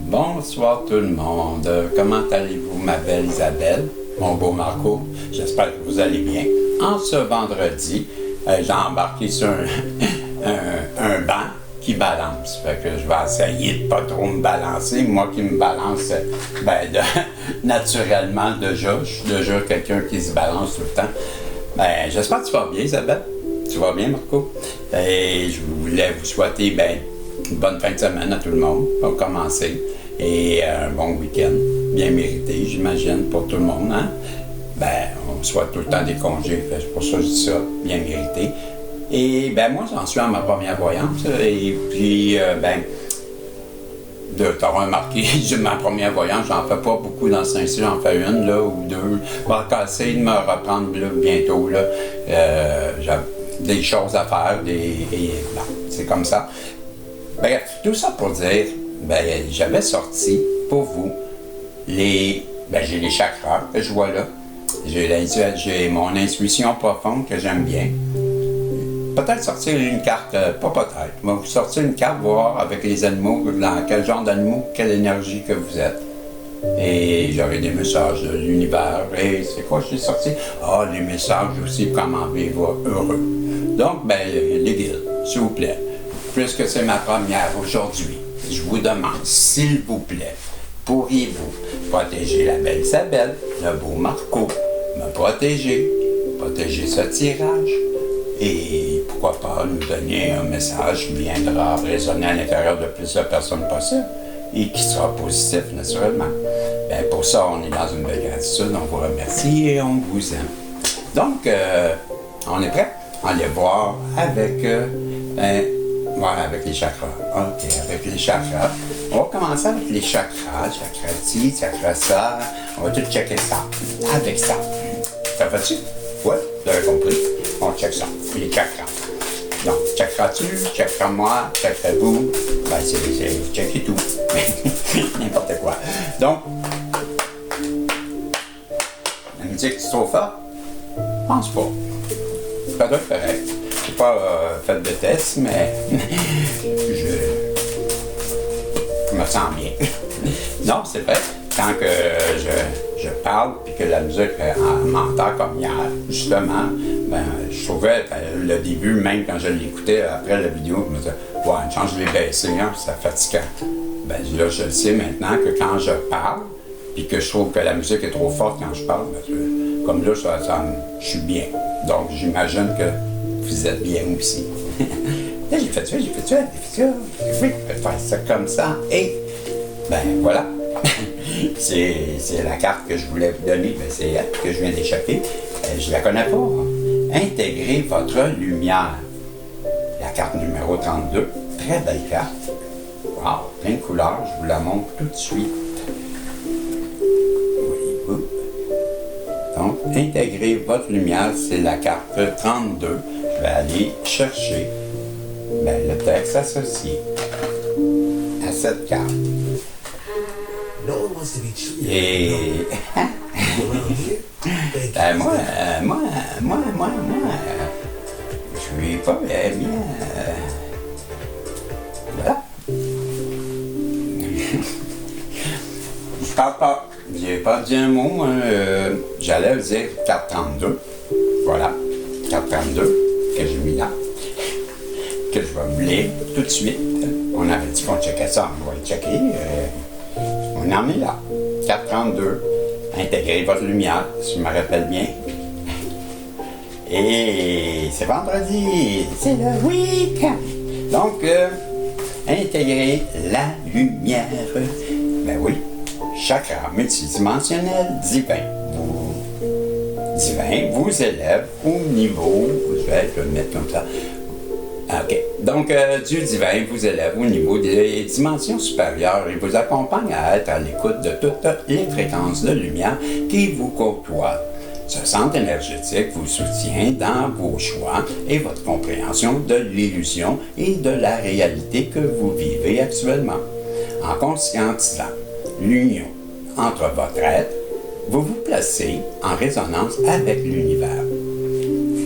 Bonsoir tout le monde. Comment allez-vous, ma belle Isabelle, mon beau Marco? J'espère que vous allez bien. En ce vendredi, j'ai embarqué sur un banc qui balance. Fait que je vais essayer de pas trop me balancer. Moi qui me balance, naturellement déjà. Je suis déjà quelqu'un qui se balance tout le temps. J'espère que tu vas bien, Isabelle. Tu vas bien, Marco? Et je voulais vous souhaiter une bonne fin de semaine à tout le monde pour commencer. Et un bon week-end, bien mérité, j'imagine, pour tout le monde. Hein? On souhaite tout le temps des congés, c'est pour ça que je dis ça, bien mérité. Et moi, j'en suis à ma première voyance. Et puis, t'auras remarqué, ma première voyance, j'en fais pas beaucoup dans ce sens-ci, j'en fais une là, ou deux. Je vais essayer de me reprendre là, bientôt. Là. J'ai des choses à faire, c'est comme ça. Bref, tout ça pour dire, j'avais sorti pour vous j'ai les chakras que je vois là. J'ai mon intuition profonde que j'aime bien. Peut-être sortir une carte, pas peut-être, mais vous sortir une carte, voir avec les animaux, dans quel genre d'animaux, quelle énergie que vous êtes. Et j'aurai des messages de l'univers. Et c'est quoi j'ai sorti? Les messages aussi, comment vivre heureux. Donc, les guides, s'il vous plaît, puisque c'est ma première aujourd'hui, je vous demande, s'il vous plaît, pourriez-vous protéger la belle Isabelle, le beau Marco, me protéger ce tirage, et pourquoi pas nous donner un message qui viendra résonner à l'intérieur de plus de personnes possible et qui sera positif naturellement. Pour ça, on est dans une belle gratitude, on vous remercie et on vous aime. Donc, on est prêt? On va aller voir avec les chakras. OK, avec les chakras. On va commencer avec les chakras. Chakra ci, chakra ça. On va tout checker ça. Avec ça. Ça va-tu? Ouais, vous avez compris. On check ça. Les chakras. Donc, chakra tu, chakra moi, chakra vous. C'est checker tout. N'importe quoi. Donc, la musique, c'est trop fort? Je pense pas. Ça doit être correct. Je n'ai pas fait de test, mais je me sens bien. Non, c'est vrai. Quand que je parle et que la musique m'entend comme hier, justement, je trouvais le début, même quand je l'écoutais après la vidéo, je me disais, une chance de les baisser, hein, c'est fatigant. Là, je le sais maintenant que quand je parle, puis que je trouve que la musique est trop forte quand je parle, comme là, je suis bien. Donc, j'imagine que vous êtes bien aussi. Là, j'ai fait ça. Oui, je vais faire ça comme ça. Et, voilà. c'est la carte que je voulais vous donner. C'est elle que je viens d'échapper. Je la connais pas. Intégrez votre lumière. La carte numéro 32. Très belle carte. Wow, plein de couleurs. Je vous la montre tout de suite. Voyez-vous. Donc, intégrez votre lumière, c'est la carte 32. Je vais aller chercher le texte associé à cette carte. Et moi, je suis pas bien. Voilà. Je parle pas. J'ai pas dit un mot. J'allais vous dire carte 32. Voilà. Carte 32 que j'ai mis là. Que je vais me lire tout de suite. On avait dit qu'on checkait ça. On va le checker. On en est là. 432. Intégrez votre lumière, si je me rappelle bien. Et c'est vendredi. C'est le week-end. Donc, intégrez la lumière. Oui. Chakra multidimensionnel divin. Vous élève au niveau. Je vais le mettre comme ça. OK. Donc, Dieu divin vous élève au niveau des dimensions supérieures et vous accompagne à être à l'écoute de toutes les fréquences de lumière qui vous côtoient. Ce centre énergétique vous soutient dans vos choix et votre compréhension de l'illusion et de la réalité que vous vivez actuellement. En conscientisant l'union entre votre être, vous vous placez en résonance avec l'univers.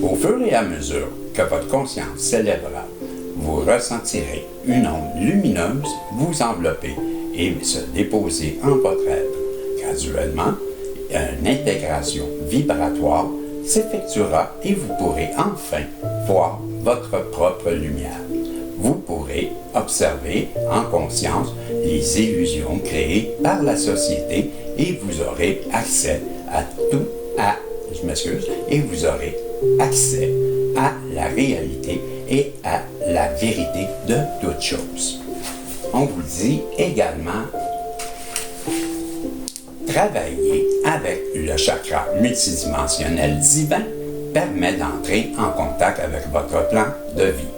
Au fur et à mesure que votre conscience s'élèvera, vous ressentirez une onde lumineuse vous envelopper et se déposer en votre être. Graduellement, une intégration vibratoire s'effectuera et vous pourrez enfin voir votre propre lumière. Vous pourrez observer en conscience les illusions créées par la société et vous aurez accès et vous aurez accès à la réalité et à la vérité de toutes choses. On vous dit également, travailler avec le chakra multidimensionnel divin permet d'entrer en contact avec votre plan de vie.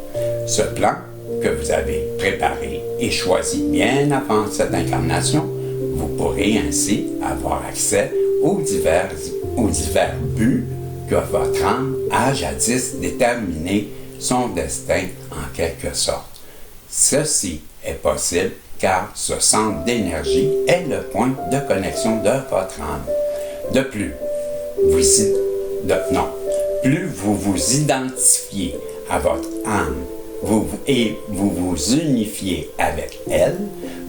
Ce plan que vous avez préparé et choisi bien avant cette incarnation, vous pourrez ainsi avoir accès aux divers buts que votre âme a jadis déterminé son destin en quelque sorte. Ceci est possible car ce centre d'énergie est le point de connexion de votre âme. De plus, plus vous vous identifiez à votre âme et vous vous unifiez avec elle,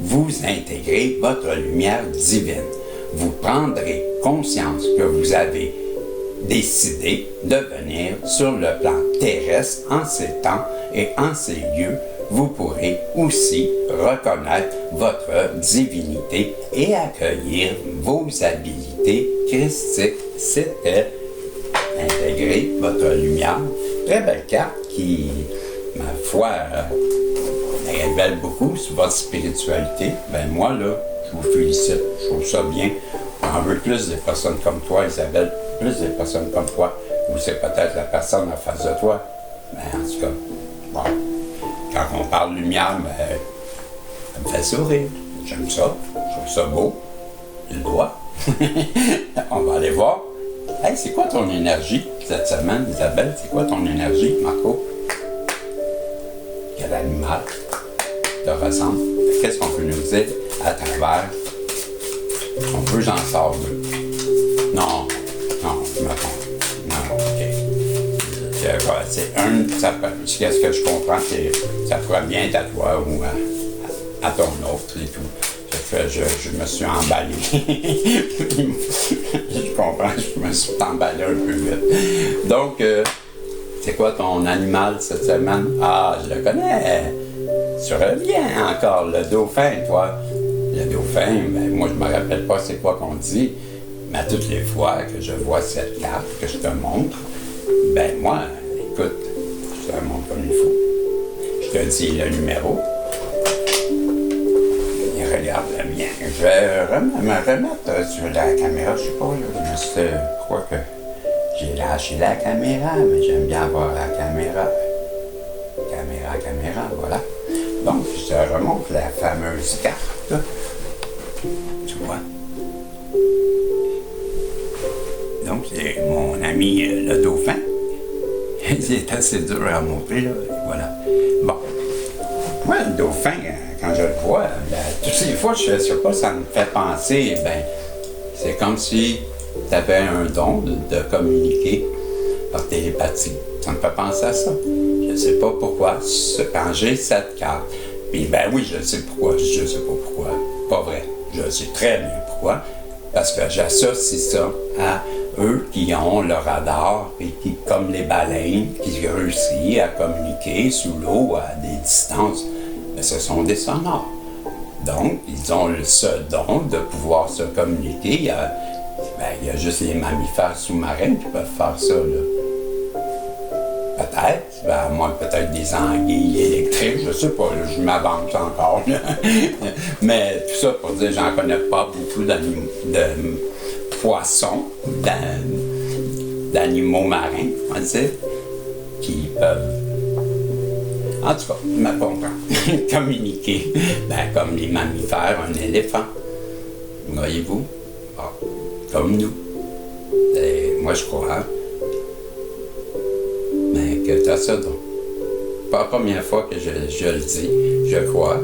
vous intégrez votre lumière divine. Vous prendrez conscience que vous avez décidé de venir sur le plan terrestre en ces temps et en ces lieux. Vous pourrez aussi reconnaître votre divinité et accueillir vos habilités christiques. C'était intégrer votre lumière. Très belle carte qui, ma foi, révèle beaucoup sur votre spiritualité. Ben moi, là, je vous félicite. Je trouve ça bien. J'en veux plus de personnes comme toi, Isabelle. Plus de personnes comme toi. Ou c'est peut-être la personne en face de toi. Mais en tout cas, bon. Quand on parle lumière, ben, ça me fait sourire. J'aime ça. Je trouve ça beau. Le doigt. On va aller voir. Hey, c'est quoi ton énergie cette semaine, Isabelle? C'est quoi ton énergie, Marco? Quel animal te ressemble? Qu'est-ce qu'on peut nous dire à travers? On peut, j'en sors deux. Non, je me trompe. Non, ok. C'est qu'est-ce que je comprends, c'est ça pourrait bien être à toi ou à ton autre et tout. Je me suis emballé. Je comprends, je me suis emballé un peu vite. Donc, c'est quoi ton animal cette semaine? Ah, je le connais. Tu reviens encore, le dauphin, toi. Le dauphin, ben, moi, je me rappelle pas c'est quoi qu'on dit, mais à toutes les fois que je vois cette carte, que je te montre, ben moi, écoute, je te la montre comme il faut. Je te dis le numéro. Regarde bien. Je vais me remettre sur la caméra. Je sais pas, là, je crois que j'ai lâché la caméra, mais j'aime bien voir la caméra. Caméra, voilà. Donc, je te remonte la fameuse carte. Tu vois? Donc, c'est mon ami le dauphin. C'est assez dur à montrer, là. Voilà. Bon. Moi, le dauphin, quand je le vois, toutes les fois, je sais pas, ça me fait penser, ben, c'est comme si tu avais un don de communiquer par télépathie. Ça me fait penser à ça. Je ne sais pas pourquoi. Quand j'ai cette carte, puis ben oui, je sais pourquoi. Je sais pas pourquoi. Pas vrai. Je sais très bien pourquoi. Parce que j'associe ça à eux qui ont le radar et qui, comme les baleines, qui réussissent à communiquer sous l'eau à des distances. Mais ce sont des sonores. Donc, ils ont ce don de pouvoir se communiquer. Il y a juste les mammifères sous-marins qui peuvent faire ça, là. Peut-être, à moins peut-être des anguilles électriques, je sais pas, là, je m'avance encore, là. Mais tout ça pour dire, j'en connais pas beaucoup de poissons, d'animaux marins, on va dire, qui peuvent, en tout cas, je me comprends, communiquer, ben, comme les mammifères, un éléphant, voyez-vous, comme nous. Et moi, je crois, mais que tu as ça donc. Pas la première fois que je le dis, je crois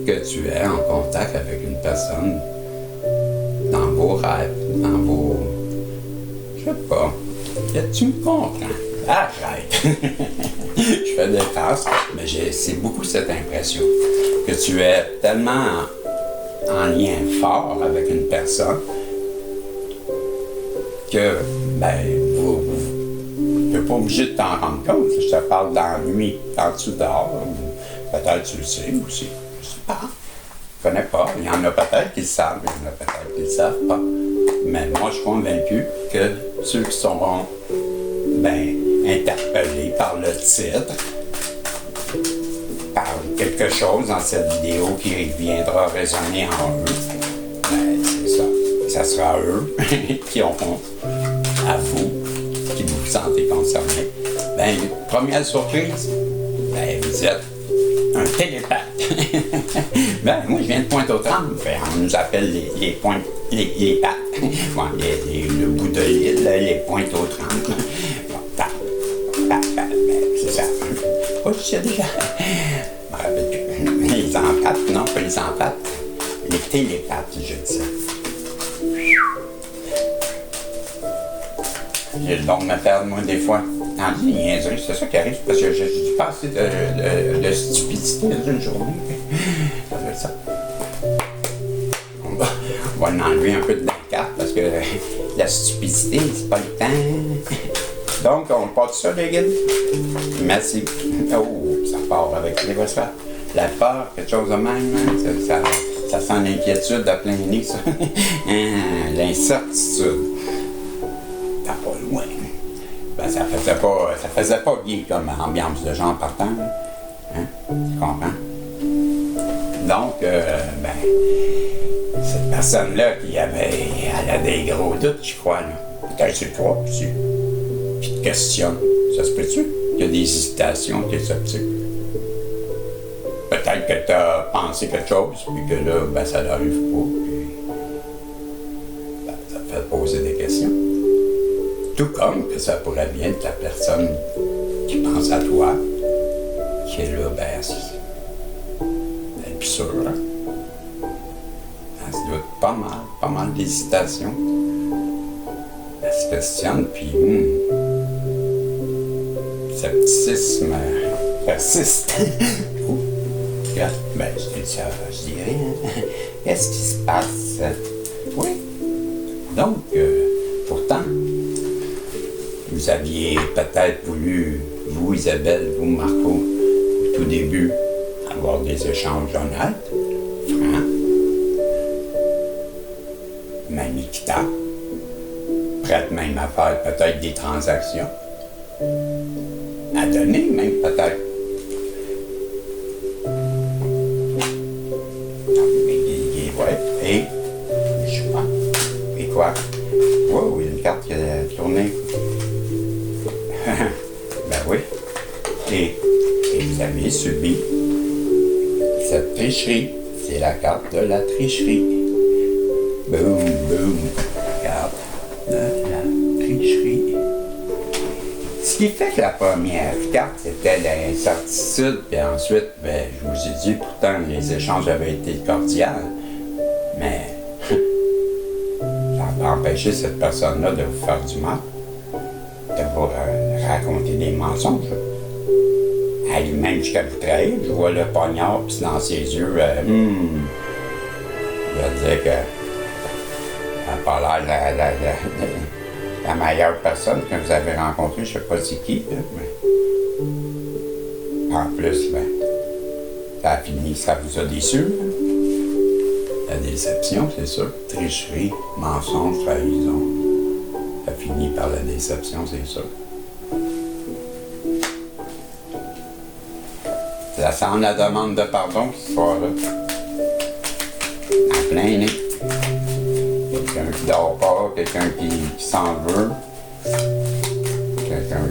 que tu es en contact avec une personne dans vos rêves, dans vos... Je sais pas. Tu me comprends? Arrête! Je fais des farces, mais c'est beaucoup cette impression que tu es tellement en lien fort avec une personne que, vous n'êtes pas obligé de t'en rendre compte. Je te parle dans la nuit, quand tu dors, ou peut-être tu le sais aussi. Je sais pas. Je ne connais pas. Il y en a peut-être qui le savent, il y en a peut-être qui ne le savent pas. Mais moi, je suis convaincu que ceux qui seront interpellés par le titre, par quelque chose dans cette vidéo qui viendra résonner en eux, c'est ça. Ça sera eux qui auront à vous, qui vous vous sentez concerné. Première surprise, vous êtes un télépathe. Moi, je viens de Pointe-aux-Trembles. On nous appelle les pattes. Le bout de l'île, les Pointe-aux-Trembles. C'est ça. Oh, je sais déjà. Je me rappelle plus. Les empathes, non, pas les empathes. Les télépathes, je dis ça. J'ai le don de me perdre, moi, des fois. En dit niaiserie, c'est ça qui arrive, parce que je dis pas assez de stupidité dans une journée. Ça doit être ça. On va en enlever un peu de la carte, parce que la stupidité, c'est pas le temps. Donc, on part de ça, les gars. Merci. Oh, ça part avec les voix. La peur, quelque chose de même, hein? Ça sent l'inquiétude à plein nez, ça. L'incertitude. T'as pas loin. Ça faisait pas bien comme ambiance de gens partant. Hein? Tu comprends? Donc, cette personne-là elle a des gros doutes, je crois, là. Peut-être tu le crois aussi. Puis te questionne. Ça se peut-tu? Il y a des hésitations, tu es sceptique. Peut-être que tu as pensé quelque chose, puis que là, ça n'arrive pas. Puis, ça te fait poser des questions. Tout comme que ça pourrait bien être la personne qui pense à toi, qui est là, elle est plus sûre. Hein? Elle se doute pas mal d'hésitation. Elle se questionne, puis scepticisme persiste. Je dirais, qu'est-ce qui se passe? Oui. Donc, pourtant, vous aviez peut-être voulu, vous Isabelle, vous Marco, au tout début, avoir des échanges honnêtes, francs, même équitables, prête même à faire peut-être des transactions, à donner même peut-être. Et, je sais pas, et quoi? Wow, il y a une carte qui a tourné. Oui. Et vous avez subi cette tricherie. C'est la carte de la tricherie. Boum, boum. Carte de la tricherie. Ce qui fait que la première carte, c'était l'incertitude, puis ensuite, je vous ai dit, pourtant, les échanges avaient été cordiaux, mais ça n'a pas empêché cette personne-là de vous faire du mal, de vous raconter des mensonges. Elle même jusqu'à vous trahir, je vois le poignard, puis dans ses yeux, je veux dire que elle n'a pas l'air la meilleure personne que vous avez rencontrée, je ne sais pas c'est qui, mais en plus, ça a fini, ça vous a déçu. La déception, c'est sûr. Tricherie, mensonge, trahison. Ça finit par la déception, c'est sûr. Ça sent la demande de pardon, ce soir-là. En plein nez. Quelqu'un qui dort pas, quelqu'un qui s'en veut, quelqu'un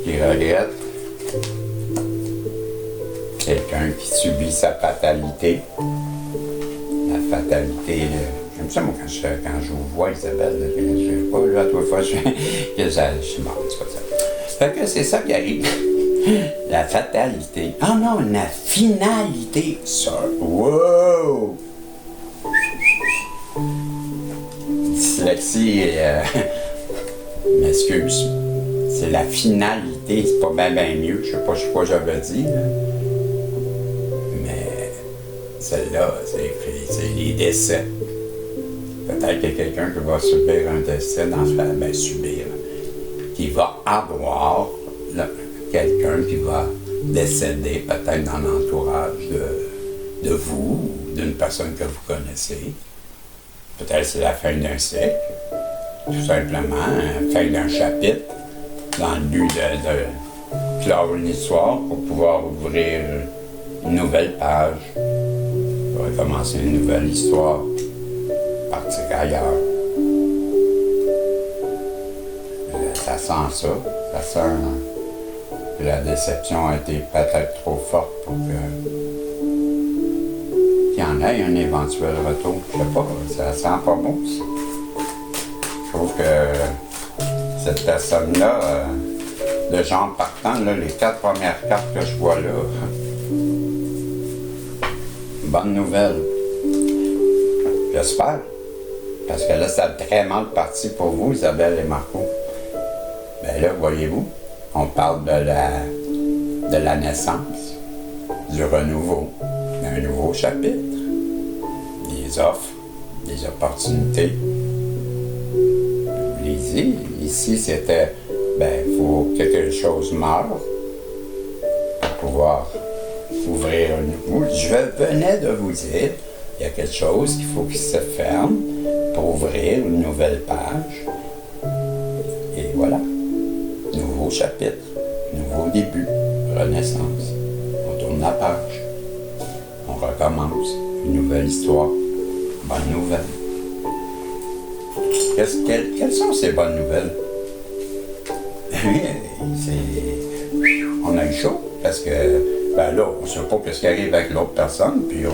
qui regrette, quelqu'un qui subit sa fatalité. La fatalité, j'aime ça, moi, quand je vous vois, Isabelle, je ne sais pas, là, à trois fois, je suis mort, c'est pas ça. Fait que c'est ça qui arrive. La fatalité. Ah non, la finalité, ça. Wow! Dyslexie, m'excuse. C'est la finalité, c'est pas bien mieux. Je sais pas quoi j'avais dit, là. Mais celle-là, c'est c'est les décès. Peut-être qu'il y a quelqu'un qui va subir un décès dans ce subir, qui va avoir quelqu'un qui va décéder, peut-être dans l'entourage de vous ou d'une personne que vous connaissez. Peut-être c'est la fin d'un cycle, tout simplement, la fin d'un chapitre, dans le but de clore une histoire pour pouvoir ouvrir une nouvelle page, pour recommencer une nouvelle histoire, partir ailleurs. Ça sent ça, ça sent que la déception a été peut-être trop forte pour qu'il y en ait un éventuel retour. Je sais pas, ça sent pas bon ça. Je trouve que cette personne-là, de genre partant, là, les 4 premières cartes que je vois là, bonne nouvelle. J'espère. Parce que là, ça a très mal parti pour vous, Isabelle et Marco. Ben là, voyez-vous, on parle de la naissance, du renouveau, d'un nouveau chapitre, des offres, des opportunités. Je vous l'ai dit, ici, c'était, il faut que quelque chose meure pour pouvoir ouvrir un nouveau. Je venais de vous dire, il y a quelque chose qu'il faut qu'il se ferme pour ouvrir une nouvelle page. Et voilà, nouveau chapitre, nouveau début, renaissance. On tourne la page, on recommence, une nouvelle histoire, bonne nouvelle. Quelles sont ces bonnes nouvelles? On a eu chaud, parce que là, on ne sait pas ce qui arrive avec l'autre personne, puis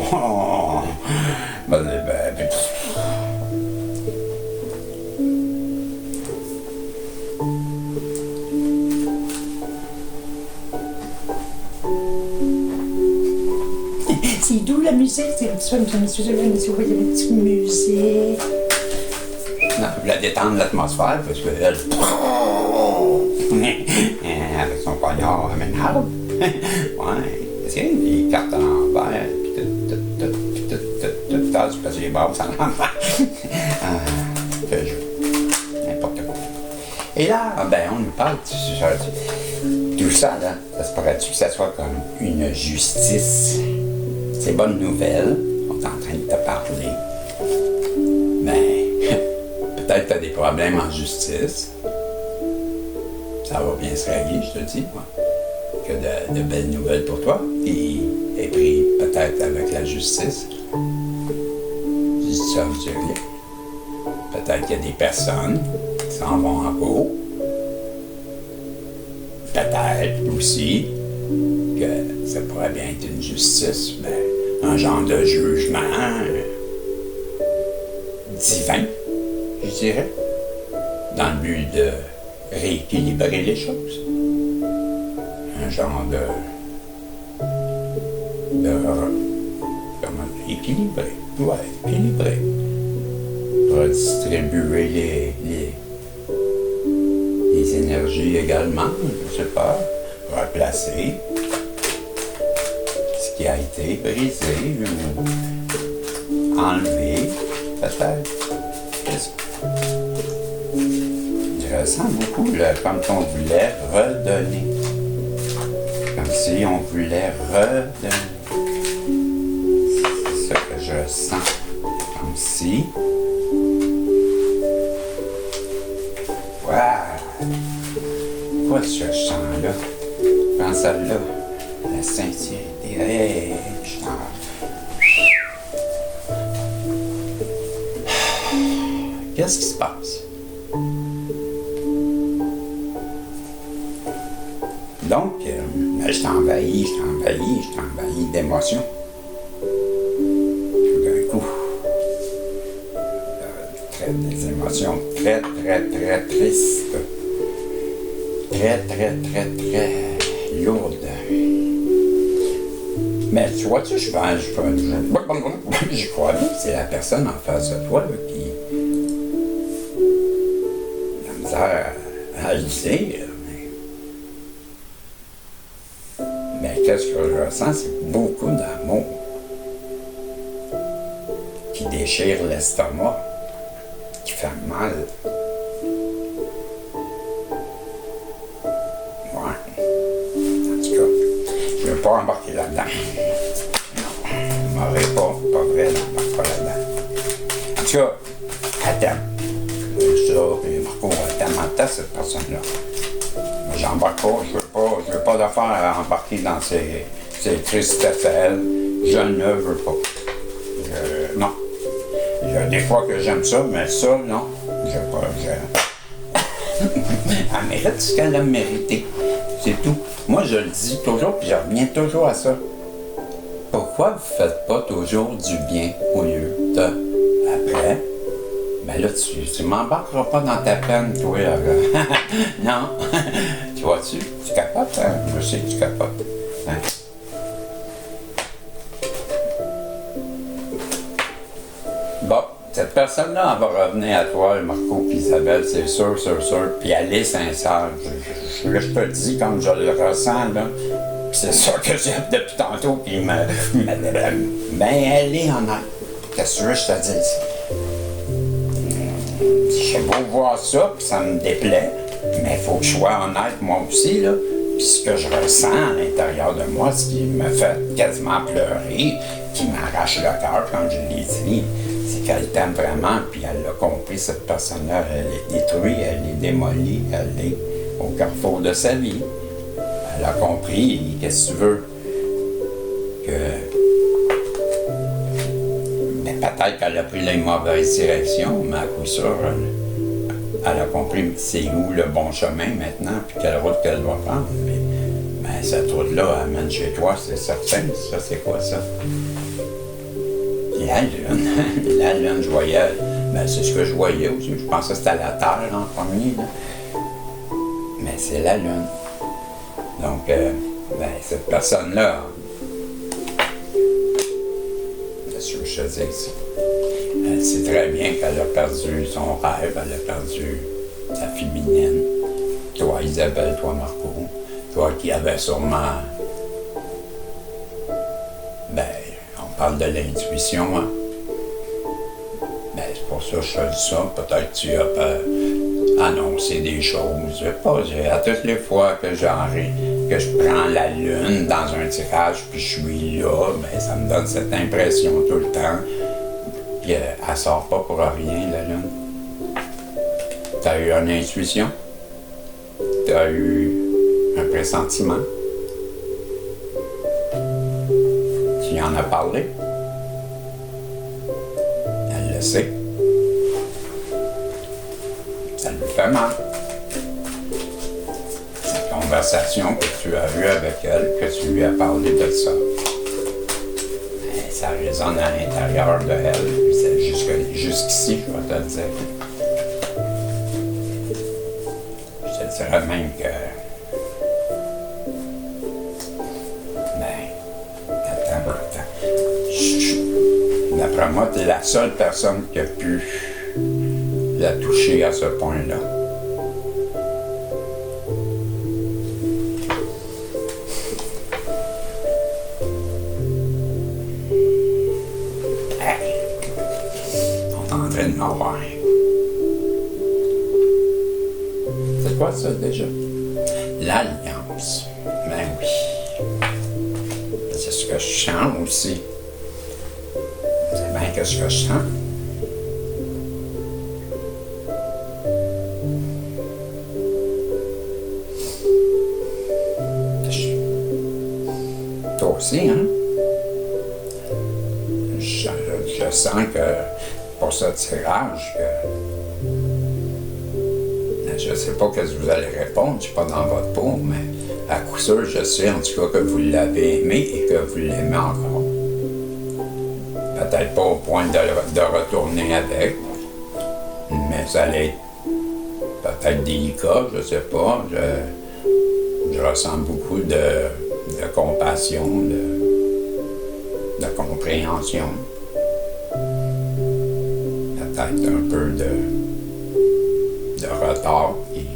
c'est doux la musique, c'est ça, il y a une petite musique. Non, je voulais détendre l'atmosphère, parce que elle, avec son poignard, elle m'énerve. Ouais, c'est des cartes à l'envers, puis tout, parce que les basses à l'envers. Que je... n'importe quoi. Et là, on nous parle de tout ça, là. Ça se pourrait-tu que ça soit comme une justice? C'est bonne nouvelle, on est en train de te parler. Mais peut-être que tu as des problèmes en justice. Ça va bien se régler, je te dis, moi. Que de belles nouvelles pour toi. Et pris peut-être avec la justice. Je dis ça, je dis rien. Peut-être qu'il y a des personnes qui s'en vont en cours. Peut-être aussi que ça pourrait bien être une justice, un genre de jugement divin, je dirais, dans le but de rééquilibrer les choses. Un genre de comment équilibrer, équilibrer. Redistribuer les énergies également, je sais pas, replacer ce qui a été brisé ou enlevé, peut-être. Je ressens beaucoup comme on voulait redonner. Comme si on voulait redonner. C'est ça que je sens. Comme si... Waouh! Quoi ce chant-là? Prends celle-là. La sincérité. Hey, je t'en... Qu'est-ce qui se passe? Donc, je t'envahis d'émotions. Tout d'un coup, des émotions très, très, très tristes. Très, très, très, très lourdes. Mais tu vois, je crois bien que c'est la personne en face de toi là, qui a la misère à le dire. Mais qu'est-ce que je ressens, c'est beaucoup d'amour. qui déchire l'estomac, qui fait mal. Ouais. En tout cas, je ne veux pas embarquer là-dedans. Non, je m'aurais pas vrai, j'embarque pas là-dedans. En tout cas, elle t'aime. Ça, puis Marco, elle t'aime en tête, cette personne-là. Moi, j'embarque pas, je veux pas la faire embarquer dans ces tristesses à elle. Je ne veux pas. Non. Il y a des fois que j'aime ça, mais ça, non. Elle mérite ce qu'elle a mérité. C'est tout. Moi, je le dis toujours, puis je reviens toujours à ça. Pourquoi vous faites pas toujours du bien au lieu de après? Ben là, tu m'embarqueras pas dans ta peine, toi. Non. Tu vois-tu? Tu capotes, hein? Je sais que tu capotes. Hein? Bon, cette personne-là, elle va revenir à toi, Marco et Isabelle, c'est sûr. Puis elle est sincère. Je te le dis comme je le ressens, là. Puis c'est ça que j'ai depuis tantôt, puis mais elle est honnête. Qu'est-ce que tu veux que je te dise? J'ai beau voir ça, puis ça me déplaît, mais il faut que je sois honnête, moi aussi, là. Puis ce que je ressens à l'intérieur de moi, ce qui me fait quasiment pleurer, qui m'arrache le cœur quand je l'ai dit, c'est qu'elle t'aime vraiment, puis elle l'a compris, cette personne-là, elle est détruite, elle est démolie, elle est au carrefour de sa vie. Elle a compris, qu'est-ce que tu veux? Mais peut-être qu'elle a pris la mauvaise direction, mais à coup sûr, elle a compris c'est où le bon chemin maintenant, puis quelle route qu'elle va prendre. Mais cette route-là amène chez toi, c'est certain. Ça, c'est quoi ça? La lune, je voyais, ben, c'est ce que je voyais aussi. Je pensais que c'était la Terre en premier, là. Mais c'est la Lune. Donc, cette personne-là, qu'est-ce que je te dis? Elle sait très bien qu'elle a perdu son rêve, elle a perdu sa féminine. Toi, Isabelle, toi, Marco, toi qui avais sûrement... on parle de l'intuition, hein? C'est pour ça que je te dis ça. Peut-être que tu as annoncé des choses. Je sais pas, à toutes les fois que que je prends la lune dans un tirage, puis je suis là, ça me donne cette impression tout le temps. Puis elle sort pas pour rien, la lune. T'as eu une intuition? T'as eu un pressentiment? Tu y en as parlé? Elle le sait. Ça lui fait mal. Cette conversation que tu as eue avec elle, que tu lui as parlé de ça, ça résonne à l'intérieur de elle. Jusqu'ici, je vais te le dire. Je te dirais même que... D'après moi, tu es la seule personne qui a pu la toucher à ce point-là. Hey, on est en train de m'avoir. C'est quoi ça déjà? L'alliance. Ben oui. C'est ce que je sens aussi. Qu'est-ce que je sens? Toi aussi, hein? Je sens que pour ce tirage, je ne sais pas ce que vous allez répondre, je ne suis pas dans votre peau, mais à coup sûr, je sais en tout cas que vous l'avez aimé et que vous l'aimez encore. Peut-être pas au point de retourner avec, mais ça allait être peut-être délicat, je ne sais pas. Je ressens beaucoup de compassion, de compréhension. Peut-être un peu de retard qui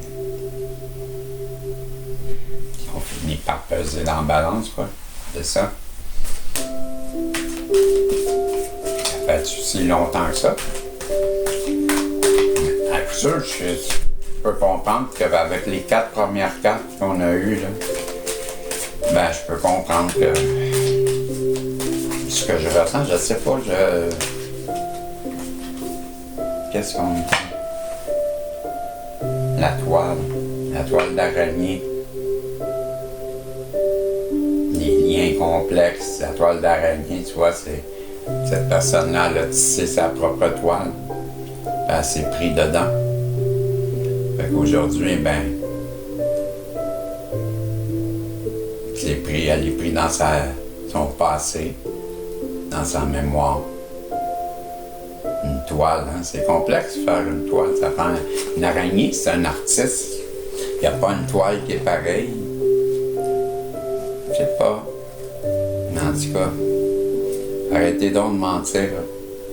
ont fini par peser dans la balance, quoi. C'est ça. fait si longtemps que ça. À coup sûr, je peux comprendre qu'avec les 4 premières cartes qu'on a eues, là, ben, je peux comprendre que ce que je ressens, je sais pas, qu'est-ce qu'on dit? La toile d'araignée. Les liens complexes, la toile d'araignée, tu vois, c'est cette personne-là, elle a tissé sa propre toile. Elle s'est pris dedans. Fait qu'aujourd'hui, ben, elle est prise dans son passé, dans sa mémoire. Une toile, hein? C'est complexe faire une toile. Ça prend une araignée, c'est un artiste. Il n'y a pas une toile qui est pareille. Je sais pas. Mais en tout cas, arrêtez donc de mentir.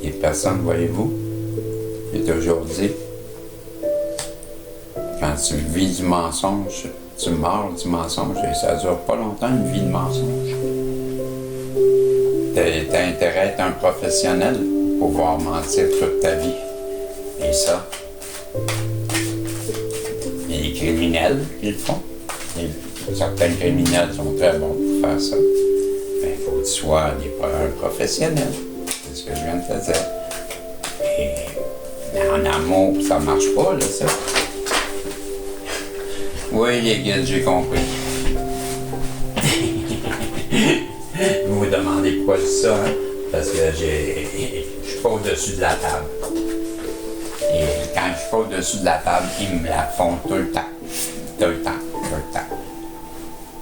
Les personnes, voyez-vous, j'ai toujours dit, quand tu vis du mensonge, tu meurs du mensonge et ça dure pas longtemps une vie de mensonge. T'as intérêt à être un professionnel pour pouvoir mentir toute ta vie. Et ça, il y a des criminels qui le font. Certains criminels sont très bons pour faire ça. Mais il faut que tu sois un professionnel. C'est ce que je viens de te dire. Mais en amour, ça marche pas, là, ça. Oui, les gars, j'ai compris. Vous vous demandez pourquoi je dis ça, hein? Parce que je suis pas au-dessus de la table. Et quand je suis pas au-dessus de la table, ils me la font tout le temps. Tout le temps.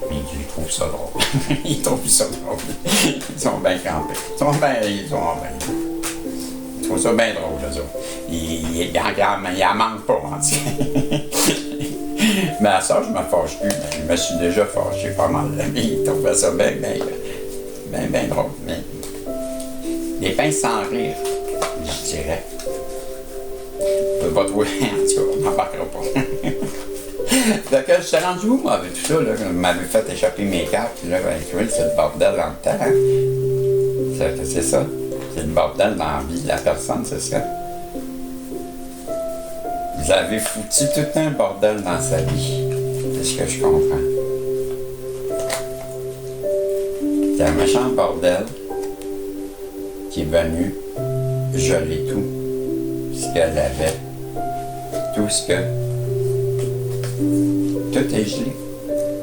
Mais ils trouvent ça drôle. Ils trouvent ça drôle. Ils sont bien campés. Ils trouvent ça bien drôle, eux autres. Ils en manquent pas, on dit. Mais à ça, je me fâche plus. Je me suis déjà fâché pas mal. Mais ils trouvaient ça bien drôle. Mais des pinces sans rire, je dirais. Je peux pas trouver, en tout cas, on n'en parlera pas. Fait que je suis rendu où, moi, avec tout ça, là? Vous m'avez fait échapper mes cartes, puis là, ben, c'est le bordel dans le temps. Hein? C'est ça. C'est le bordel dans la vie de la personne, c'est ça. Vous avez foutu tout un bordel dans sa vie. C'est ce que je comprends. C'est un méchant bordel qui est venu geler tout ce qu'elle avait. Tout ce que... Tout est gelé.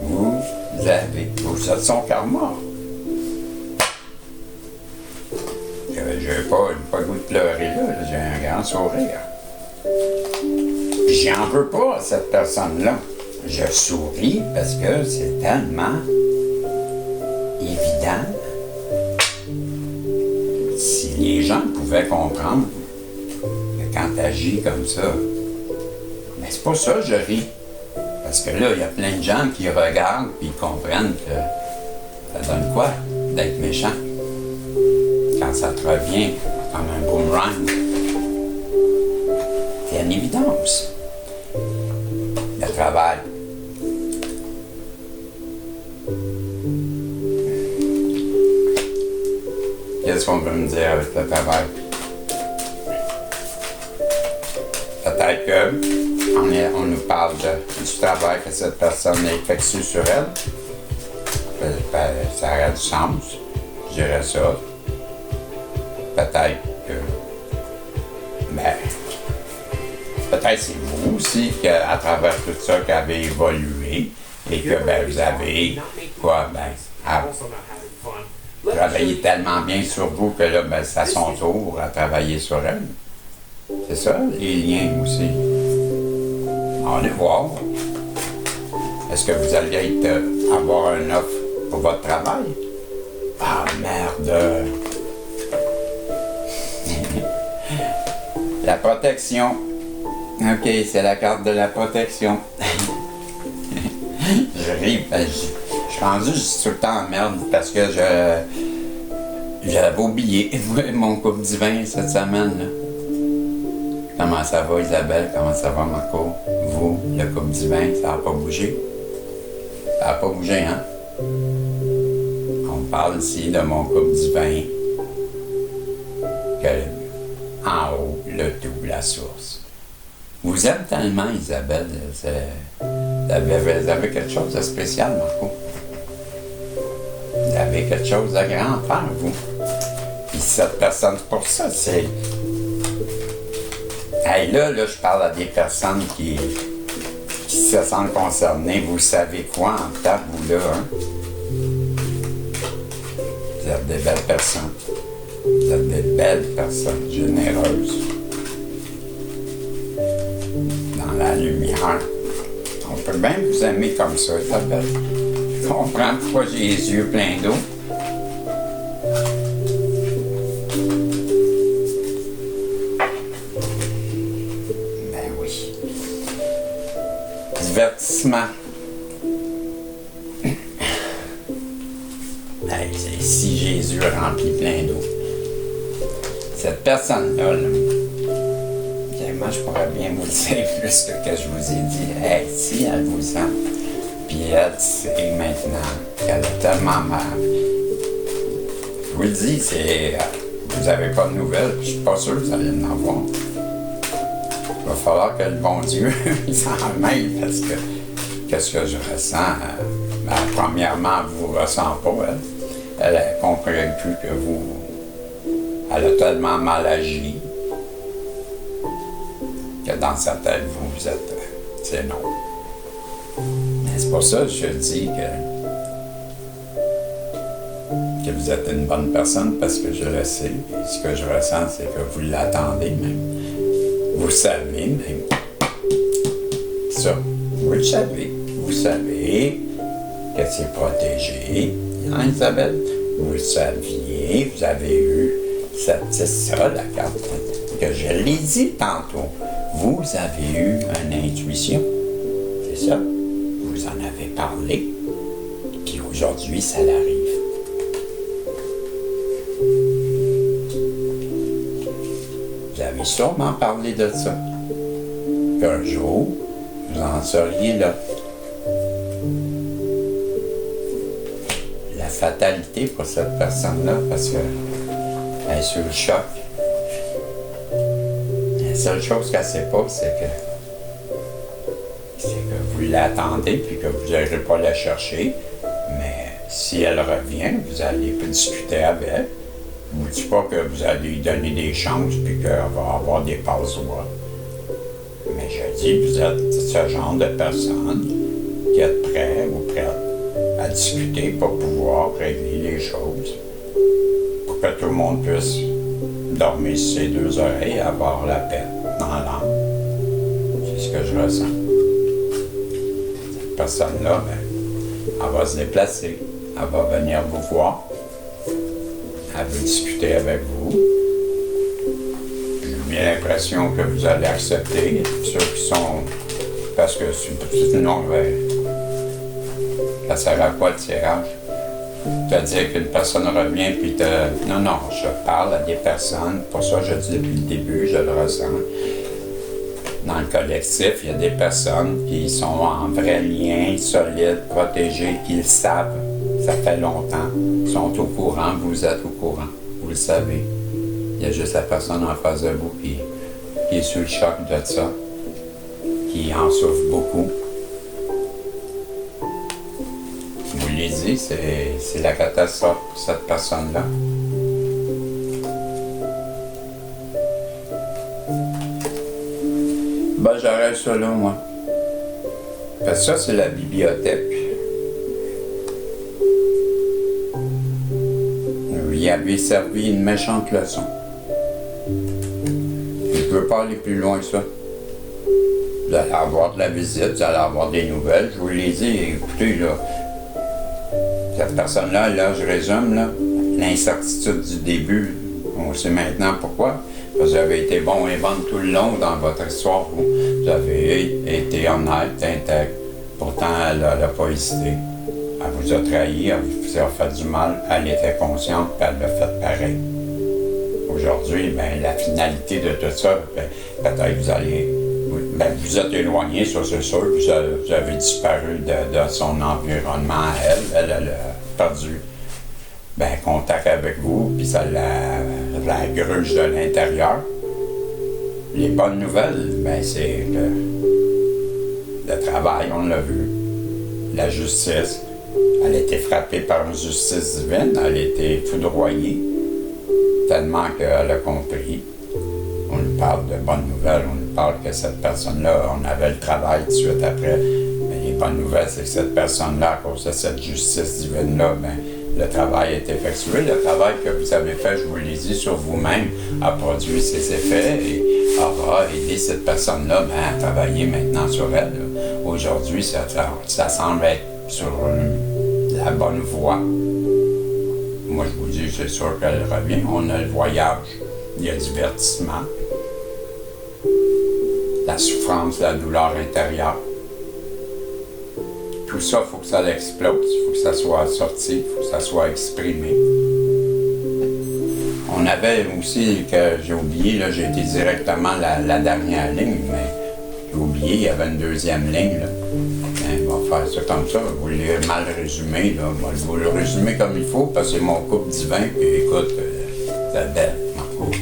Vous êtes son karma. J'ai pas le goût de pleurer là, j'ai un grand sourire. J'en veux pas à cette personne-là. Je souris parce que c'est tellement évident. Si les gens pouvaient comprendre que quand tu agis comme ça, mais c'est pas ça que je ris. Parce que là, il y a plein de gens qui regardent et comprennent que ça donne quoi d'être méchant quand ça te revient comme un boomerang. C'est une évidence. Le travail. Qu'est-ce qu'on veut me dire avec le travail? Peut-être qu'on nous parle du travail que cette personne a effectué sur elle. Ça aurait du sens, je dirais ça. Peut-être que... Mais... Peut-être c'est vous aussi, qu'à travers tout ça, qui avez évolué et que vous avez, travaillé tellement bien sur vous que là, c'est à son tour à travailler sur elle. C'est ça, les liens aussi. Allez voir. Est-ce que vous allez avoir une offre pour votre travail? Ah, merde! La protection. OK, c'est la carte de la protection. Je ris, je suis rendu tout le temps en merde parce que j'avais oublié mon coupe divin cette semaine. Là. Comment ça va, Isabelle? Comment ça va, Marco? Vous, le coupe divin, ça n'a pas bougé? Ça n'a pas bougé, hein? On parle ici de mon coupe divin. que en haut, le tout, la source. Vous aimez tellement, Isabelle. Vous avez quelque chose de spécial, Marco. Vous avez quelque chose de grand à faire, vous. Puis cette personne, pour ça, c'est... Hey, là, je parle à des personnes qui se sentent concernées. Vous savez quoi en tête, vous, là, hein? Vous êtes des belles personnes. Vous êtes des belles personnes, généreuses. Dans la lumière. On peut bien vous aimer comme ça, Isabelle. Je comprends pourquoi j'ai les yeux pleins d'eau. Ben oui. Divertissement. Hey, c'est si Jésus rempli plein d'eau. Cette personne-là, moi je pourrais bien vous dire plus que je vous ai dit. Hey, si elle vous aime, puis elle sait maintenant qu'elle a tellement mal. Je vous le dis, vous n'avez pas de nouvelles, puis je suis pas sûr que vous allez en avoir. Il va falloir que le bon Dieu s'en mêle, parce que qu'est-ce que je ressens? Premièrement, elle ne vous ressent pas, elle. Elle est convaincue que elle a tellement mal agi que dans sa tête, vous êtes... c'est non. Mais c'est pour ça que je dis que vous êtes une bonne personne, parce que je le sais. Et ce que je ressens, c'est que vous l'attendez même. Vous savez même. Ça, vous le savez. Vous savez que c'est protégé. Hein, Isabelle? Vous le saviez, vous avez eu... C'est ça, la carte que je l'ai dit tantôt. Vous avez eu une intuition. C'est ça. Vous en avez parlé. Puis aujourd'hui, ça l'arrive. Vous avez sûrement parlé de ça. Qu'un jour, vous en seriez là. La fatalité pour cette personne-là, parce que elle est sur le choc. La seule chose qu'elle ne sait pas, c'est que vous l'attendez puis que vous n'irez pas la chercher. Mais si elle revient, vous allez discuter avec elle. Je ne vous dis pas que vous allez lui donner des chances puis qu'elle va avoir des passe-droits. Mais je dis que vous êtes ce genre de personne qui est prêt ou prête à discuter pour pouvoir régler les choses. Pour que tout le monde puisse dormir sur ses deux oreilles et avoir la paix dans l'âme. C'est ce que je ressens. Cette personne-là, elle va se déplacer. Elle va venir vous voir. Elle veut discuter avec vous. J'ai bien l'impression que vous allez accepter. Ceux qui sont... Parce que sinon, ça sert à quoi le tirage? C'est-à-dire qu'une personne revient puis non, je parle à des personnes, pour ça je dis depuis le début, je le ressens. Dans le collectif, il y a des personnes qui sont en vrai lien, solides, protégés, qui le savent. Ça fait longtemps. Ils sont au courant, vous êtes au courant. Vous le savez. Il y a juste la personne en face de vous qui est sous le choc de ça, qui en souffre beaucoup. Je vous l'ai dit, c'est la catastrophe pour cette personne-là. Ben, j'arrête ça là, moi. Parce que ça, c'est la bibliothèque. Il avait servi une méchante leçon. Je ne veux pas aller plus loin que ça. Vous allez avoir de la visite, vous allez avoir des nouvelles. Je vous l'ai dit, écoutez, là, cette personne-là, là, je résume, là, l'incertitude du début, on sait maintenant pourquoi. Parce que vous avez été bon et bonne tout le long dans votre histoire. Vous avez été honnête, intègre. Pourtant, elle n'a pas hésité. Elle vous a trahi, elle vous a fait du mal, elle était consciente, puis elle l'a fait pareil. Aujourd'hui, ben, la finalité de tout ça, ben, peut-être vous allez... Ben, vous êtes éloigné, ça c'est sûr, vous avez disparu de son environnement à elle. Elle a perdu ben, contact avec vous, puis ça la gruge de l'intérieur. Les bonnes nouvelles, ben, c'est le travail, on l'a vu. La justice, elle a été frappée par une justice divine, elle a été foudroyée, tellement qu'elle a compris. On lui parle de bonnes nouvelles, on lui parle que cette personne-là, on avait le travail tout de suite après. Mais les bonnes nouvelles, c'est que cette personne-là, à cause de cette justice divine-là, ben, le travail est effectué. Le travail que vous avez fait, je vous l'ai dit, sur vous-même, a produit ses effets et aura aidé cette personne-là ben, à travailler maintenant sur elle. Aujourd'hui, ça semble être sur la bonne voie. Moi, je vous dis, c'est sûr qu'elle revient. On a le voyage, il y a le divertissement, la souffrance, la douleur intérieure. Tout ça, il faut que ça l'explose, il faut que ça soit sorti, il faut que ça soit exprimé. On avait aussi, que j'ai oublié, là, j'ai été directement la dernière ligne, mais j'ai oublié, il y avait une deuxième ligne. Là. Ben, on va faire ça comme ça, vous l'avez mal résumé, là. Moi, je vais vous le résumer comme il faut, parce que c'est mon couple divin, puis écoute, c'est belle, mon couple.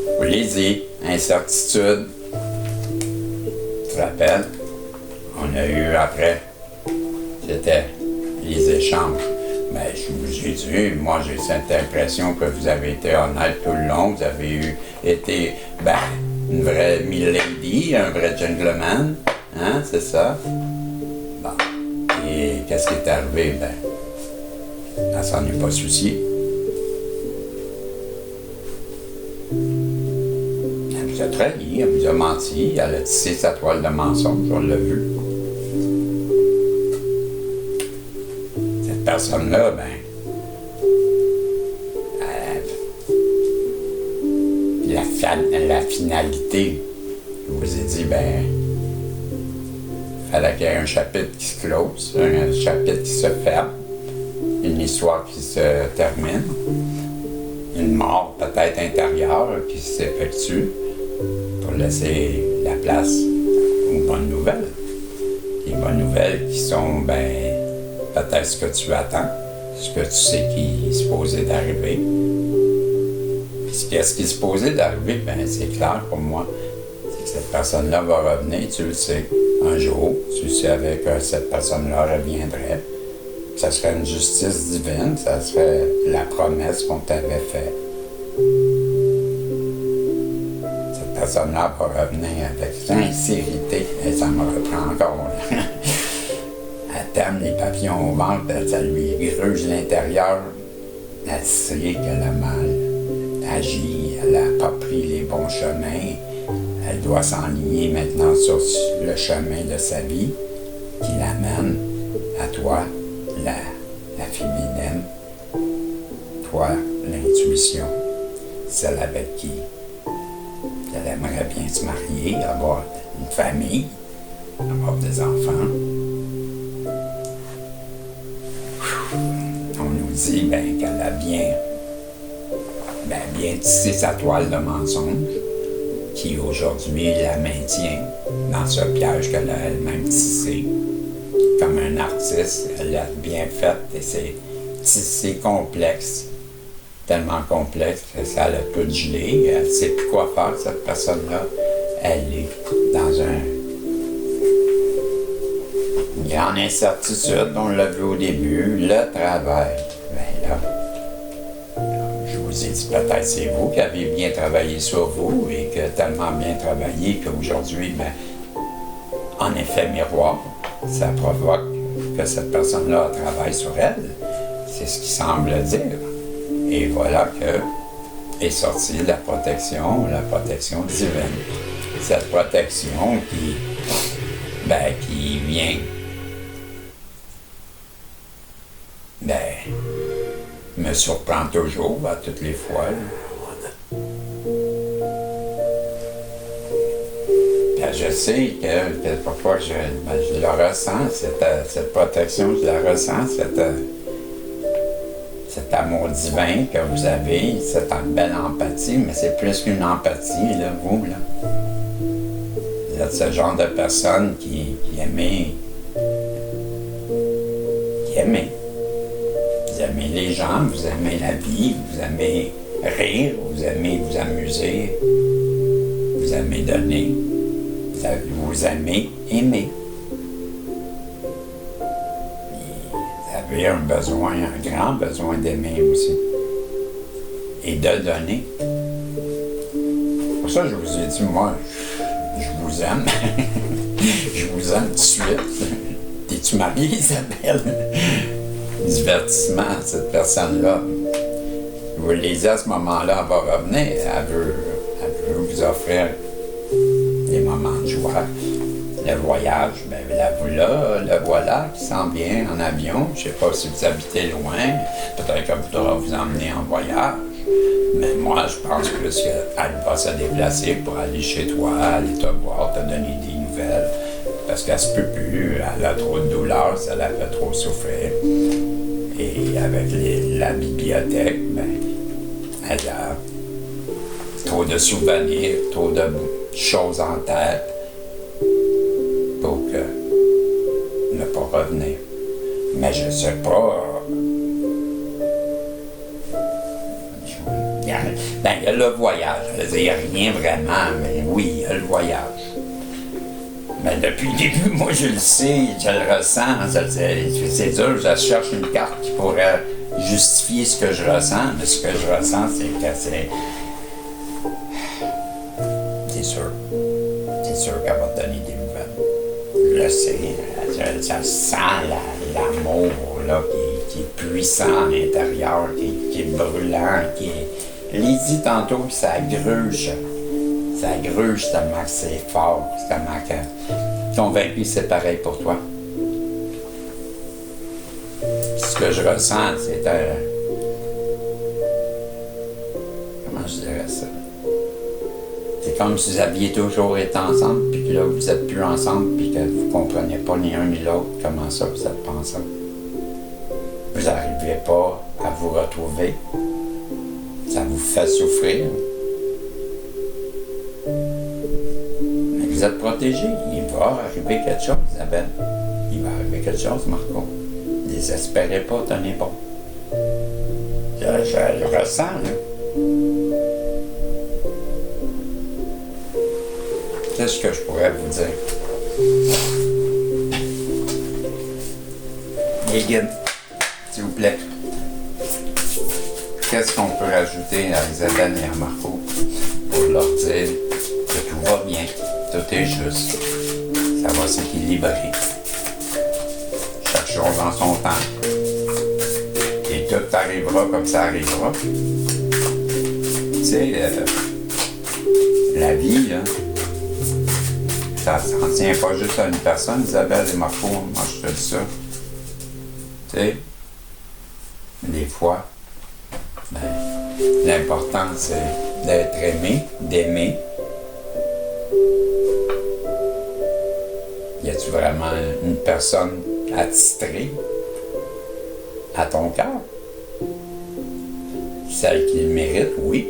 Je vous l'ai dit, incertitude, tu te rappelles? On a eu après, c'était les échanges. Mais je vous ai dit, moi j'ai cette impression que vous avez été honnête tout le long, vous avez été, ben, une vraie milady, un vrai gentleman, hein, c'est ça? Bon. Et qu'est-ce qui est arrivé? Ben, elle s'en est pas souciée. Elle vous a trahi, elle vous a menti, elle a tissé sa toile de mensonge, on l'a vu. Cette personne-là, ben, la finalité, je vous ai dit, ben, il fallait qu'il y ait un chapitre qui se close, un chapitre qui se ferme, une histoire qui se termine, une mort peut-être intérieure qui s'effectue pour laisser la place aux bonnes nouvelles. Les bonnes nouvelles qui sont, ben, peut-être ce que tu attends, ce que tu sais qui est supposé d'arriver. Qu'est-ce qui est supposé d'arriver? Ben, c'est clair pour moi. C'est que cette personne-là va revenir, tu le sais. Un jour, tu savais que cette personne-là reviendrait. Ça serait une justice divine, ça serait la promesse qu'on t'avait faite. Cette personne-là va revenir avec sincérité, et ça me reprend encore. Elle t'aime les papillons au ventre, ça lui gruge l'intérieur. Elle sait qu'elle a mal agi, elle n'a pas pris les bons chemins, elle doit s'enligner maintenant sur le chemin de sa vie qui l'amène à toi, la féminine, toi, l'intuition, celle avec qui elle aimerait bien se marier, avoir une famille, avoir des enfants. On nous dit ben, qu'elle a bien tissé sa toile de mensonge, qui aujourd'hui la maintient dans ce piège qu'elle a elle-même tissé. Comme un artiste, elle l'a bien fait et c'est tissé complexe, tellement complexe que ça l'a tout gelé. Elle ne sait plus quoi faire, cette personne-là. Elle est dans une grande incertitude, on l'a vu au début, le travail. Ben là, je vous ai dit, peut-être c'est vous qui avez bien travaillé sur vous et que tellement bien travaillé qu'aujourd'hui, ben, en effet miroir, ça provoque que cette personne-là travaille sur elle. C'est ce qui semble dire. Et voilà que est sortie la protection divine. Cette protection qui vient, me surprend toujours à toutes les fois. Je sais que parfois je le ressens, cette protection, je la ressens, cet amour divin que vous avez, cette belle empathie, mais c'est plus qu'une empathie, là, vous, là. Vous êtes ce genre de personne qui aimait. Vous aimez les gens, vous aimez la vie, vous aimez rire, vous aimez vous amuser, vous aimez donner, vous aimez aimer. Vous avez un besoin, un grand besoin d'aimer aussi. Et de donner. Pour ça, je vous ai dit, moi, je vous aime. Je vous aime tout de suite. T'es-tu mariée, Isabelle? Divertissement, cette personne-là. Vous le lisez à ce moment-là, elle va revenir. Elle veut vous offrir des moments de joie. Le voyage, bien le voilà qui s'en vient en avion. Je ne sais pas si vous habitez loin. Peut-être qu'elle voudra vous emmener en voyage. Mais moi, je pense plus qu'elle va se déplacer pour aller chez toi, aller te voir, te donner des nouvelles. Parce qu'elle se peut plus, elle a trop de douleurs, ça la fait trop souffrir. Et avec la bibliothèque, ben, elle a trop de souvenirs, trop de choses en tête pour ne pas revenir. Mais je ne sais pas. Il y a le voyage. Il n'y a rien vraiment, mais oui, il y a le voyage. Mais depuis le début, moi, je le sais, je le ressens. C'est dur, je cherche une carte qui pourrait justifier ce que je ressens. Mais ce que je ressens, c'est que c'est sûr. C'est sûr qu'elle va te donner des nouvelles. Je le sais. Je sens l'amour là, qui est puissant à l'intérieur, qui est brûlant, qui est... Je l'ai dit tantôt, ça gruge. Ça gruge tellement que c'est fort, tellement que convaincu c'est pareil pour toi. Ce que je ressens, c'est comment je dirais ça? C'est comme si vous aviez toujours été ensemble, puis que là, vous n'êtes plus ensemble, puis que vous ne comprenez pas ni un ni l'autre comment ça vous êtes pas ensemble. Vous n'arrivez pas à vous retrouver. Ça vous fait souffrir. Mais vous êtes protégé. Il va arriver quelque chose, Isabelle. Il va arriver quelque chose, Marco. Ne désespérez pas, tenez bon. Je le ressens, là. Qu'est-ce que je pourrais vous dire? Les guides, s'il vous plaît. Qu'est-ce qu'on peut rajouter à Isabelle et à Marco pour leur dire que tout va bien, tout est juste, ça va s'équilibrer. Chaque chose en son temps. Et tout arrivera comme ça arrivera. Tu sais, la vie, là, ça ne tient pas juste à une personne, Isabelle et Marco, moi je te dis ça. Tu sais, des fois, ben, l'important, c'est d'être aimé, d'aimer. Y a-tu vraiment une personne attitrée à ton cœur? Celle qui le mérite, oui.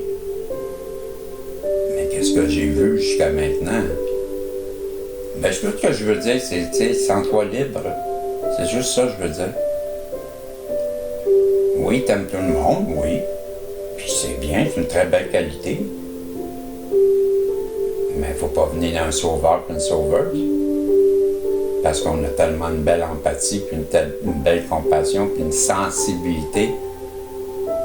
Mais qu'est-ce que j'ai vu jusqu'à maintenant? Ben, ce que je veux dire, c'est, tu sais, sens-toi libre. C'est juste ça que je veux dire. Oui, t'aimes tout le monde, oui. Puis c'est bien, c'est une très belle qualité. Mais il ne faut pas venir d'un sauveur et une sauveuse. Parce qu'on a tellement une belle empathie, puis une belle compassion, puis une sensibilité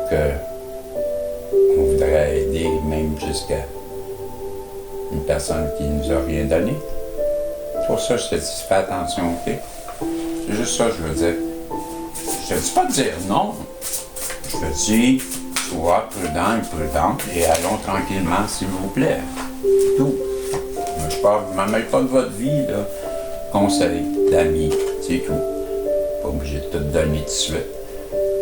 qu'on voudrait aider même jusqu'à une personne qui ne nous a rien donné. C'est pour ça que je te dis, fais attention, OK? C'est juste ça que je veux dire. Je te dis pas de dire non. Je te dis, sois prudent et prudente et allons tranquillement, s'il vous plaît. C'est tout. Je ne me mêle pas de votre vie, là. Conseils, d'amis, c'est tout. Pas obligé de tout donner tout de suite.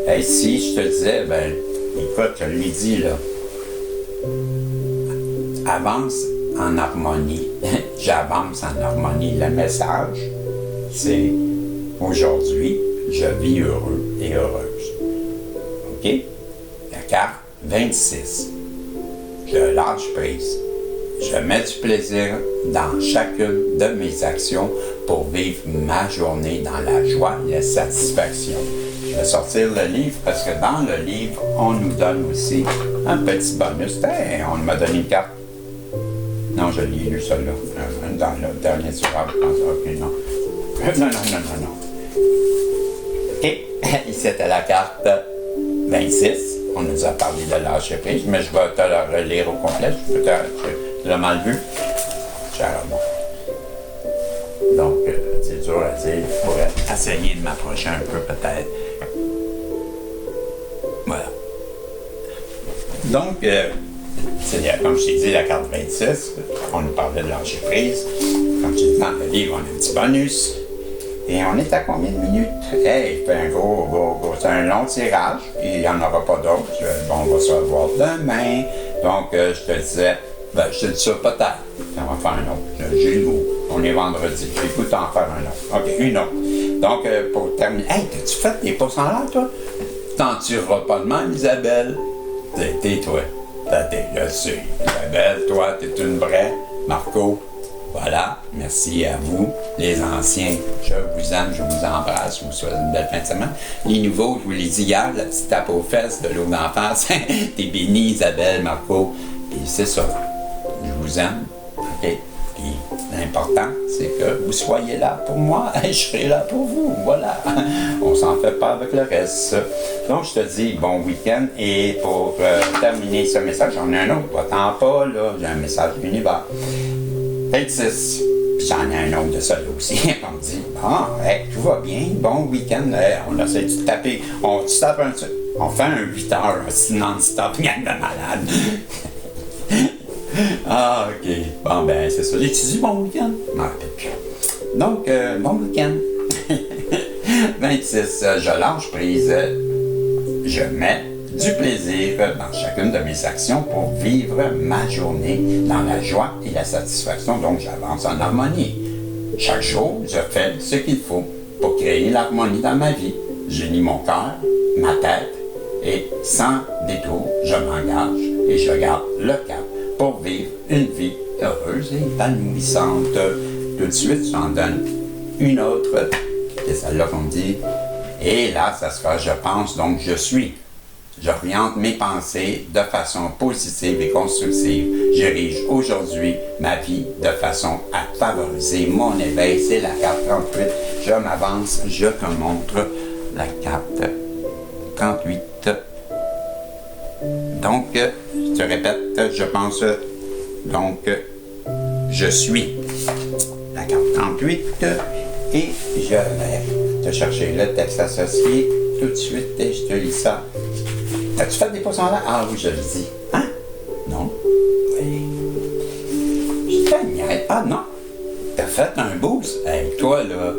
Et si je te disais, ben, écoute, je l'ai dit, là. Avance en harmonie. J'avance en harmonie. Le message, c'est aujourd'hui, je vis heureux et heureuse. OK? La carte 26. Je lâche prise. Je mets du plaisir dans chacune de mes actions pour vivre ma journée dans la joie et la satisfaction. Je vais sortir le livre parce que dans le livre, on nous donne aussi un petit bonus. On m'a donné une carte. Non, je l'ai lu, celle-là. Dans le dernier tirage, je pense. OK, non. Non. Et c'était la carte 26. On nous a parlé de lâcher prise, mais je vais te la relire au complet. Peut-être que tu l'as mal vu. Bon. Donc, c'est dur à dire. Je pourrais essayer de m'approcher un peu, peut-être. Voilà. Donc, c'est comme je t'ai dit, la carte 26, on nous parlait de lâcher prise. Comme je t'ai dit dans le livre, on a un petit bonus. Et on est à combien de minutes? Hey, c'est un gros, c'est un long tirage, et il n'y en aura pas d'autres. Bon, on va se revoir demain. Donc, je te disais, je te dis ça peut-être. On va faire un autre. J'ai le goût. On est vendredi. Écoute, en faire un autre. OK, une autre. Donc, pour terminer, hey, t'as-tu fait des pouces en l'air, toi? T'en tueras pas de même, Isabelle. T'es toi. Je sais. Isabelle, toi, t'es une vraie. Marco, voilà. Merci à vous, les anciens. Je vous aime, je vous embrasse. Je vous souhaite une belle fin de semaine. Les nouveaux, je vous l'ai dit hier, la petite tape aux fesses de l'eau d'en face. T'es béni, Isabelle, Marco. Et c'est ça. Je vous aime. OK? Puis l'important, c'est que vous soyez là pour moi et je serai là pour vous. Voilà. On s'en fait pas avec le reste. Donc, je te dis bon week-end. Et pour terminer ce message, j'en ai un autre. Pas-t'en pas, là. J'ai un message de l'univers. 26. Puis j'en ai un autre de ça là aussi. On me dit, bon, hey, tout va bien. Bon week-end. Hey, on essaie de taper. On tape un truc. On fait un 8 heures non-stop. Gang de malade. Ah, OK. Bon, ben, c'est ça. J'ai-tu dit bon week-end? Je m'en rappelle plus. Donc, bon week-end. 26. Je lâche prise. Je mets du plaisir dans chacune de mes actions pour vivre ma journée dans la joie et la satisfaction. Donc, j'avance en harmonie. Chaque jour, je fais ce qu'il faut pour créer l'harmonie dans ma vie. J'unis mon cœur, ma tête et sans détour, je m'engage et je garde le cap pour vivre une vie heureuse et épanouissante. Tout de suite, j'en donne une autre, c'est celle-là qu'on me dit. Et là, ça sera je pense, donc je suis. J'oriente mes pensées de façon positive et constructive. J'érige aujourd'hui ma vie de façon à favoriser mon éveil. C'est la carte 38. Je m'avance, je te montre la carte 38. Donc, je te répète, je pense, donc, je suis la carte 38 et je vais te chercher le texte associé tout de suite et je te lis ça. As-tu fait des pouces en l'air? Ah oui, je le dis. Hein? Non? Oui. Je t'agnais. Ah non? T'as fait un boost? Hey, toi là.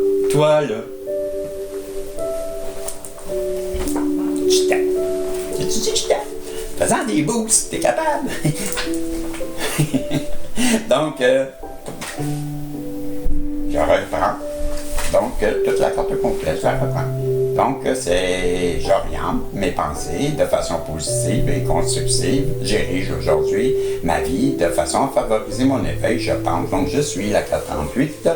Je t'aime. Tu dis je t'aime? Faisant des boosts, t'es capable? Donc, je reprends. Donc, toute la carte complète, je la reprends. Donc, j'oriente mes pensées de façon positive et constructive. J'érige aujourd'hui ma vie de façon à favoriser mon éveil, je pense. Donc, je suis la 438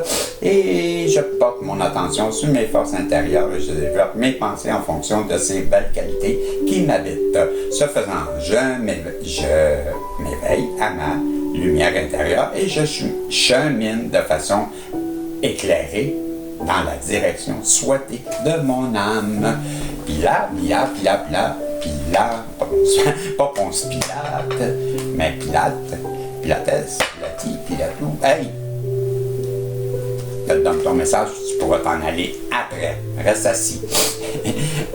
et je porte mon attention sur mes forces intérieures et je développe mes pensées en fonction de ces belles qualités qui m'habitent. Ce faisant, je m'éveille à ma lumière intérieure et je chemine de façon éclairée dans la direction souhaitée de mon âme. Pilates, pas Ponce Pilate, mais Pilates, Pilatou. Hey! Je te donne ton message, tu pourras t'en aller après. Reste assis.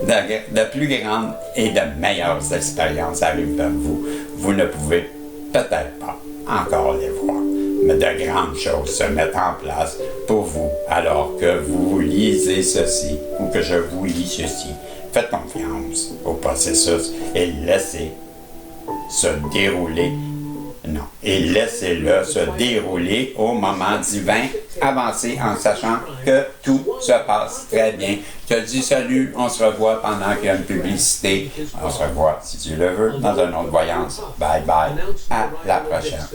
De plus grandes et de meilleures expériences arrivent vers vous. Vous ne pouvez peut-être pas encore les voir, mais de grandes choses se mettent en place pour vous alors que vous lisez ceci ou que je vous lis ceci. Faites confiance au processus et laissez se dérouler. Non, et laissez-le se dérouler au moment divin. Avancez en sachant que tout se passe très bien. Je te dis salut, on se revoit pendant qu'il y a une publicité. On se revoit, si tu le veux, dans une autre voyance. Bye bye, à la prochaine.